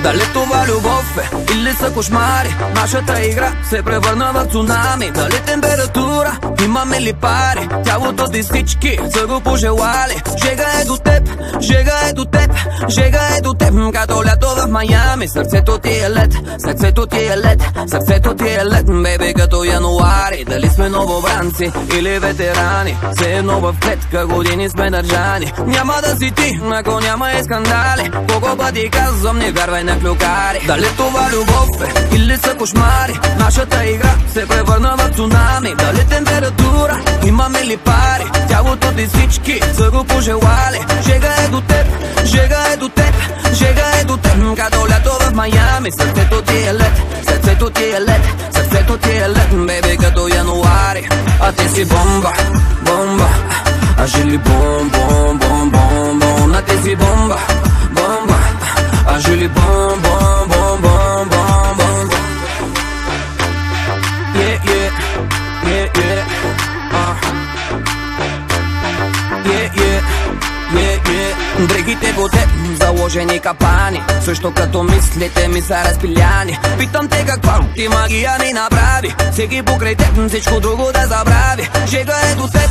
Дали това любов е или са кошмари? Нашата игра се превърна в цунами. Дали температура, имаме ли пари? Тялото ти всички са го пожелали. Жега е до теб, жега е до теб, жега е до теб, като лято в Майами. Сърцето ти е лед, сърцето ти е лед, сърцето ти е лед, бебе, като януари. Дали сме новобранци или ветерани, все едно в клетка години сме държани. Няма да си ти, ако няма и скандали. Колко пъти казвам, не вярвай на клюкари. Дали това любов е или са кошмари? Нашата игра се превърна в цунами. Дали температура, имаме ли пари? Тялото ти всички са го пожелали. Жега е до теб, жега е до теб, жега е до теб, като лято в Майами. Сърцето ти е лед, сърцето ти е лед, сърцето ти е лед, бебе, като януари. А ти си бомба, бомба, а жили бом, бом, бом, бом, бом. А ти си бомба, бомба, а жили бом, бом, бом, бом, бом, бом. Yeah, yeah, yeah, yeah, yeah, yeah, yeah, yeah. Дрегите по теб, заложени капани, също като мислите ми са разпиляни. Питам те каква ти магия ми направи, всеки покрай теб всичко друго да забрави. Жега е до теб,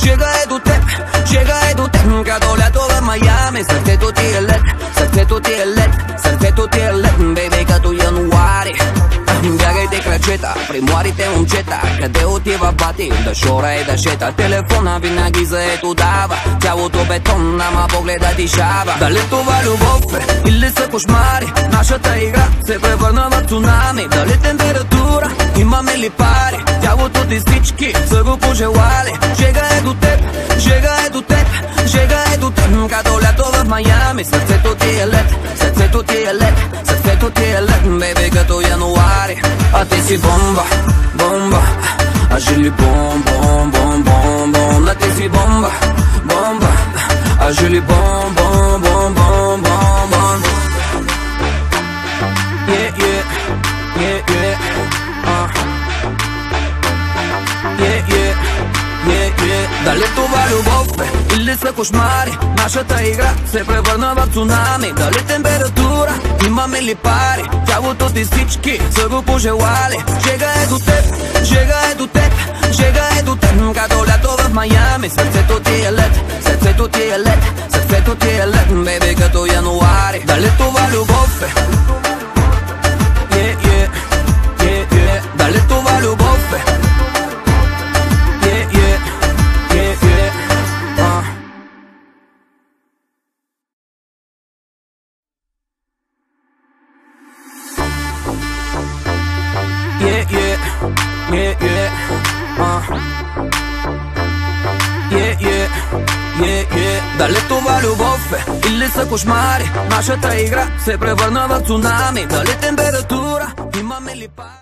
жега е до теб, жега е до теб, като лято в Майами. Сърцето ти е лед, сърцето ти е лед, сърцето ти е лед, бебе, като януари. Бягайте крачета, при младите момчета, къде отива бати, да шора и да шета. Телефона винаги заето дава, тялото бетон, ама погледа ти шава. Дали това любов е или са кошмари? Нашата игра се превърна в цунами. Дали температура, имаме ли пари? Тялото ти всички са го пожелали. Жега е до теб, жега е до теб, жега е до теб, като лято в Майами. Сърцето ти е лед, сърцето ти е лед, сърцето ти е лед, бебе, като януари. А ти си бомба, бомба, а жили бом, бом, бом, бом, бом. А ти си бомба, бомба, а жили бом, бом, бом, бом, бом, бом. Yeah, yeah, yeah, yeah, yeah, yeah, yeah, yeah. Дали това любов е или са кошмари? Нашата игра се превърна в цунами. Дали температура, имаме ли пари? Тялото ти всички са го пожелали. Жега е до теб, жега е до теб, жега е до теб, като лято в Майами. Сърцето ти е лед, сърцето ти е лед, сърцето ти е лед, бебе, като януари. Дали това любов е? Yeah, yeah, yeah, yeah. Дали това любов е? Yeah, yeah, yeah, yeah. Yeah, yeah, yeah, yeah, yeah, yeah, yeah, yeah. Дали това любов е или са кошмари? Нашата игра се превърна в цунами. Дали температура, имаме ли пари?